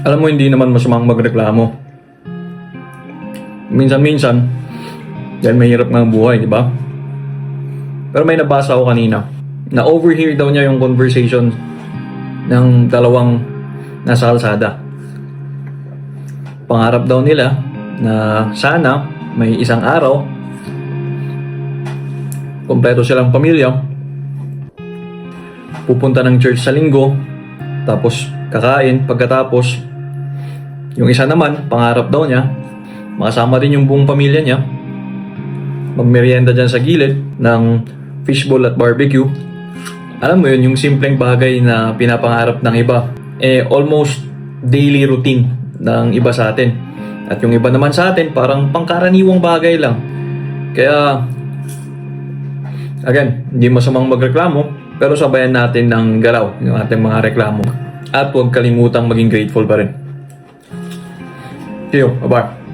Alam mo, hindi naman masamang magreklamo. Minsan-minsan, dahil mahirap nga ang buhay, di ba? Pero may nabasa ako kanina na overhear daw niya yung conversation ng dalawang nasa kalsada. Pangarap daw nila na sana may isang araw kumpleto silang pamilya, pupunta ng church sa linggo, tapos kakain pagkatapos. Yung isa naman, pangarap daw niya, makasama rin yung buong pamilya niya, magmerienda dyan sa gilid ng fishbowl at barbecue. Alam mo yun, yung simpleng bagay na pinapangarap ng iba, almost daily routine ng iba sa atin. At yung iba naman sa atin, parang pangkaraniwang bagay lang. Kaya, again, hindi masamang magreklamo, pero sabayan natin ng galaw yung ating mga reklamo. At huwag kalimutang maging grateful pa rin. See you. Bye-bye.